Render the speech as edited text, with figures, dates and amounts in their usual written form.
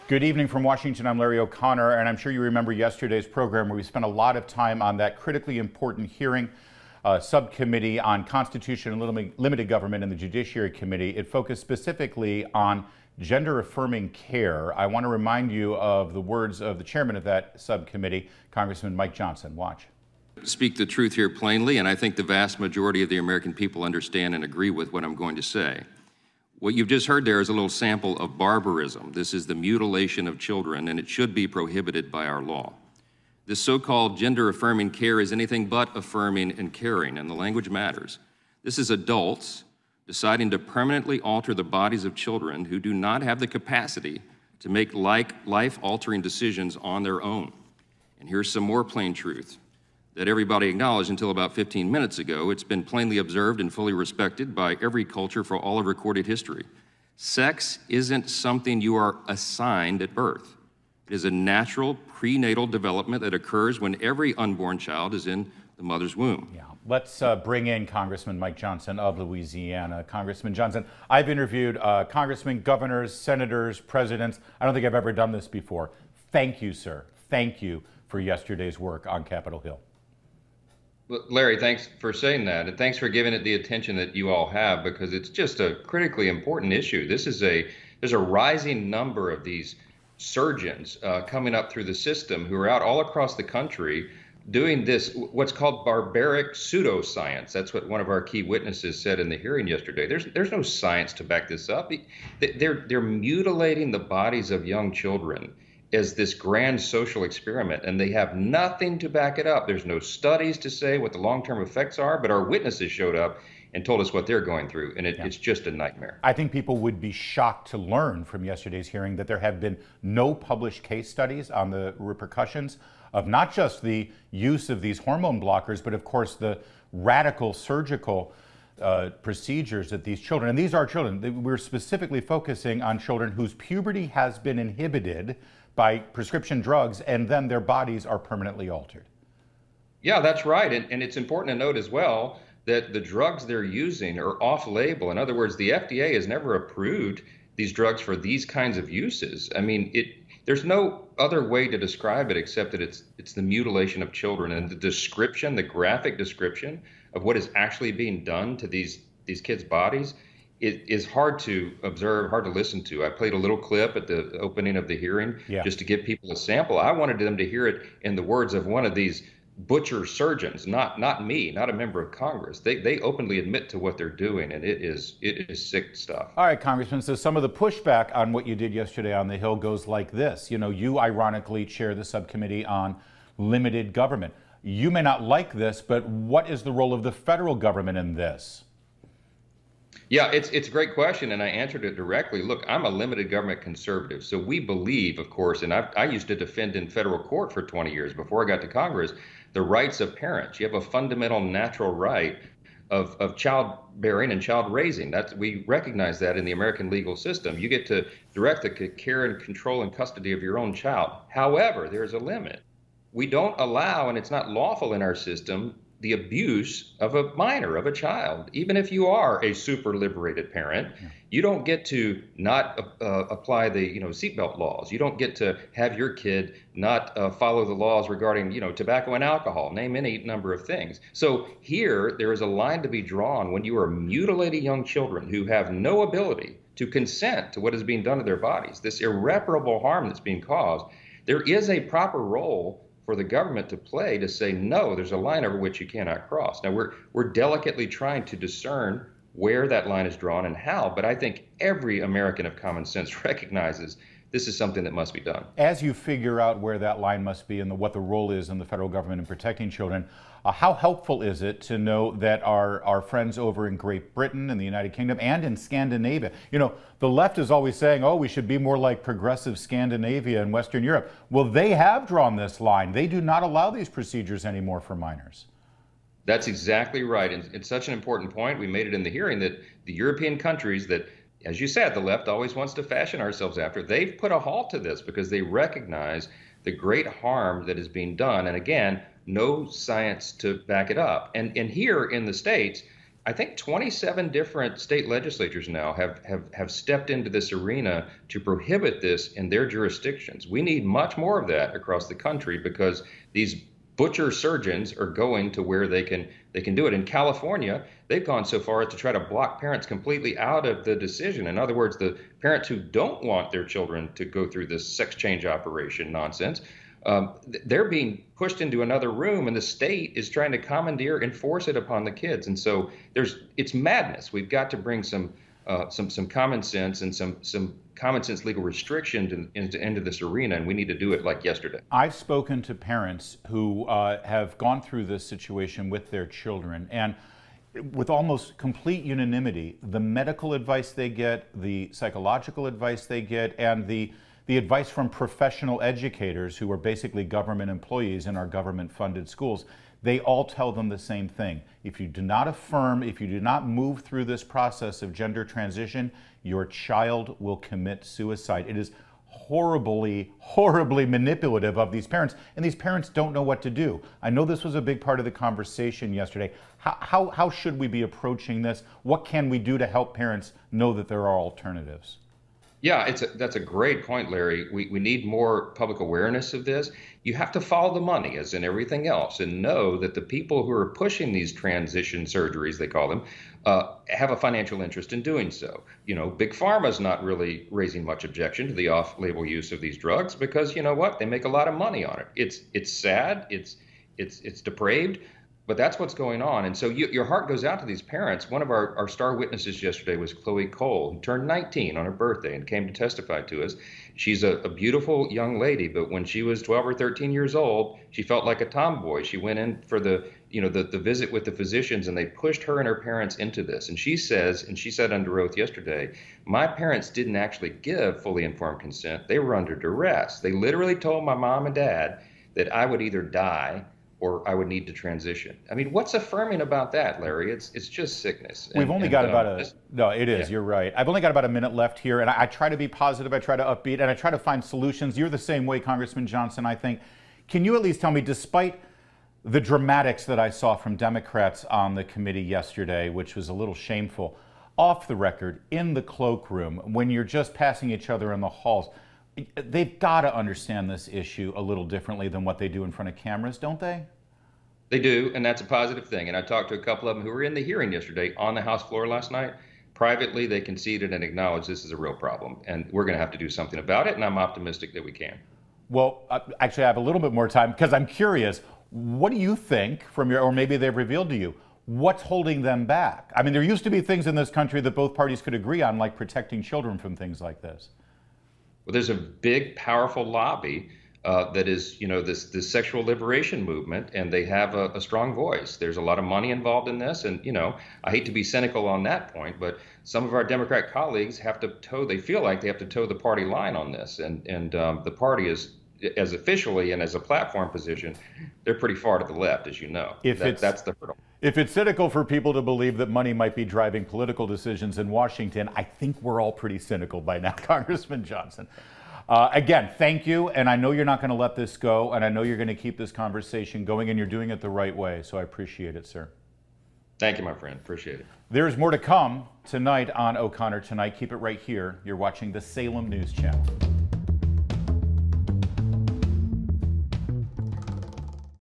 Good evening from Washington. I'm Larry O'Connor, and I'm sure you remember yesterday's program where we spent a lot of time on that critically important hearing, subcommittee on Constitution and Limited Government in the Judiciary Committee. It focused specifically on gender-affirming care. I want to remind you of the words of the chairman of that subcommittee, Congressman Mike Johnson. Watch. Speak the truth here plainly, and I think the vast majority of the American people understand and agree with what I'm going to say. What you've just heard there is a little sample of barbarism. This is the mutilation of children, and it should be prohibited by our law. This so-called gender-affirming care is anything but affirming and caring, and the language matters. This is adults deciding to permanently alter the bodies of children who do not have the capacity to make life-altering decisions on their own. And here's some more plain truth that everybody acknowledged until about 15 minutes ago. It's been plainly observed and fully respected by every culture for all of recorded history. Sex isn't something you are assigned at birth. It is a natural prenatal development that occurs when every unborn child is in the mother's womb. Yeah. Let's bring in Congressman Mike Johnson of Louisiana. Congressman Johnson, I've interviewed congressmen, governors, senators, presidents. I don't think I've ever done this before. Thank you, sir. Thank you for yesterday's work on Capitol Hill. Larry, thanks for saying that, and thanks for giving it the attention that you all have, because it's just a critically important issue. There's a rising number of these surgeons coming up through the system who are out all across the country doing this, what's called barbaric pseudoscience. That's what one of our key witnesses said in the hearing yesterday. There's no science to back this up. They're mutilating the bodies of young children as this grand social experiment, and they have nothing to back it up. There's no studies to say what the long-term effects are, but our witnesses showed up and told us what they're going through, and it's just a nightmare. I think people would be shocked to learn from yesterday's hearing that there have been no published case studies on the repercussions of not just the use of these hormone blockers, but of course the radical surgical procedures that these children, and these are children, we're specifically focusing on children whose puberty has been inhibited by prescription drugs, and then their bodies are permanently altered. Yeah, that's right. And it's important to note as well that the drugs they're using are off-label. In other words, the FDA has never approved these drugs for these kinds of uses. I mean, there's no other way to describe it except that it's the mutilation of children, and the description, the graphic description of what is actually being done to these kids' bodies. It is hard to observe, hard to listen to. I played a little clip at the opening of the hearing just to give people a sample. I wanted them to hear it in the words of one of these butcher surgeons, not me, not a member of Congress. They openly admit to what they're doing, and it is sick stuff. All right, Congressman, so some of the pushback on what you did yesterday on the Hill goes like this. You know, you ironically chair the subcommittee on limited government. You may not like this, but what is the role of the federal government in this? Yeah, it's a great question, and I answered it directly. Look, I'm a limited government conservative, so we believe, of course, and I used to defend in federal court for 20 years before I got to Congress, the rights of parents. You have a fundamental natural right of childbearing and child raising. We recognize that in the American legal system. You get to direct the care and control and custody of your own child. However, there's a limit. We don't allow, and it's not lawful in our system, the abuse of a minor, of a child. Even if you are a super liberated parent, you don't get to not apply the seatbelt laws. You don't get to have your kid not follow the laws regarding tobacco and alcohol, name any number of things. So here there is a line to be drawn when you are mutilating young children who have no ability to consent to what is being done to their bodies, this irreparable harm that's being caused. There is a proper role for the government to play to say, no, there's a line over which you cannot cross. Now, we're delicately trying to discern where that line is drawn and how, but I think every American of common sense recognizes this is something that must be done. As you figure out where that line must be and what the role is in the federal government in protecting children, how helpful is it to know that our friends over in Great Britain and the United Kingdom and in Scandinavia, the left is always saying, oh, we should be more like progressive Scandinavia and Western Europe. Well, they have drawn this line. They do not allow these procedures anymore for minors. That's exactly right. And it's such an important point. We made it in the hearing that the European countries that, as you said, the left always wants to fashion ourselves after, they've put a halt to this because they recognize the great harm that is being done. And again, no science to back it up. And here in the States, I think 27 different state legislatures now have stepped into this arena to prohibit this in their jurisdictions. We need much more of that across the country because these butcher surgeons are going to where they can do it. In California, they've gone so far as to try to block parents completely out of the decision. In other words, the parents who don't want their children to go through this sex change operation nonsense, they're being pushed into another room, and the state is trying to commandeer and force it upon the kids. And so it's madness. We've got to bring some common sense and some common sense legal restriction into this arena, and we need to do it like yesterday. I've spoken to parents who have gone through this situation with their children, and with almost complete unanimity, the medical advice they get, the psychological advice they get, and the advice from professional educators who are basically government employees in our government-funded schools, they all tell them the same thing. If you do not affirm, if you do not move through this process of gender transition, your child will commit suicide. It is horribly, horribly manipulative of these parents, and these parents don't know what to do. I know this was a big part of the conversation yesterday. How should we be approaching this? What can we do to help parents know that there are alternatives? Yeah, that's a great point, Larry. We need more public awareness of this. You have to follow the money, as in everything else, and know that the people who are pushing these transition surgeries, they call them, have a financial interest in doing so. You know, Big Pharma's not really raising much objection to the off-label use of these drugs because, you know what, they make a lot of money on it. It's sad, it's depraved, but that's what's going on. And so your heart goes out to these parents. One of our star witnesses yesterday was Chloe Cole, who turned 19 on her birthday and came to testify to us. She's a beautiful young lady, but when she was 12 or 13 years old, she felt like a tomboy. She went in for the visit with the physicians, and they pushed her and her parents into this. And she said under oath yesterday, my parents didn't actually give fully informed consent. They were under duress. They literally told my mom and dad that I would either die or I would need to transition. I mean, what's affirming about that, Larry? It's just sickness. We've only got no, it is, yeah. You're right. I've only got about a minute left here, and I try to be positive, I try to upbeat, and I try to find solutions. You're the same way, Congressman Johnson, I think. Can you at least tell me, despite the dramatics that I saw from Democrats on the committee yesterday, which was a little shameful, off the record, in the cloakroom, when you're just passing each other in the halls, they've got to understand this issue a little differently than what they do in front of cameras, don't they? They do, and that's a positive thing. And I talked to a couple of them who were in the hearing yesterday on the House floor last night. Privately, they conceded and acknowledged this is a real problem, and we're going to have to do something about it, and I'm optimistic that we can. Well, actually, I have a little bit more time because I'm curious. What do you think from or maybe they've revealed to you, what's holding them back? I mean, there used to be things in this country that both parties could agree on, like protecting children from things like this. Well, there's a big, powerful lobby that is, this sexual liberation movement, and they have a strong voice. There's a lot of money involved in this, and, I hate to be cynical on that point, but some of our Democrat colleagues they feel like they have to toe the party line on this, and the party is, as officially and as a platform position, they're pretty far to the left, as you know. That's the hurdle. If it's cynical for people to believe that money might be driving political decisions in Washington, I think we're all pretty cynical by now, Congressman Johnson. Again, thank you, and I know you're not going to let this go, and I know you're going to keep this conversation going, and you're doing it the right way, so I appreciate it, sir. Thank you, my friend. Appreciate it. There's more to come tonight on O'Connor Tonight. Keep it right here. You're watching the Salem News Channel.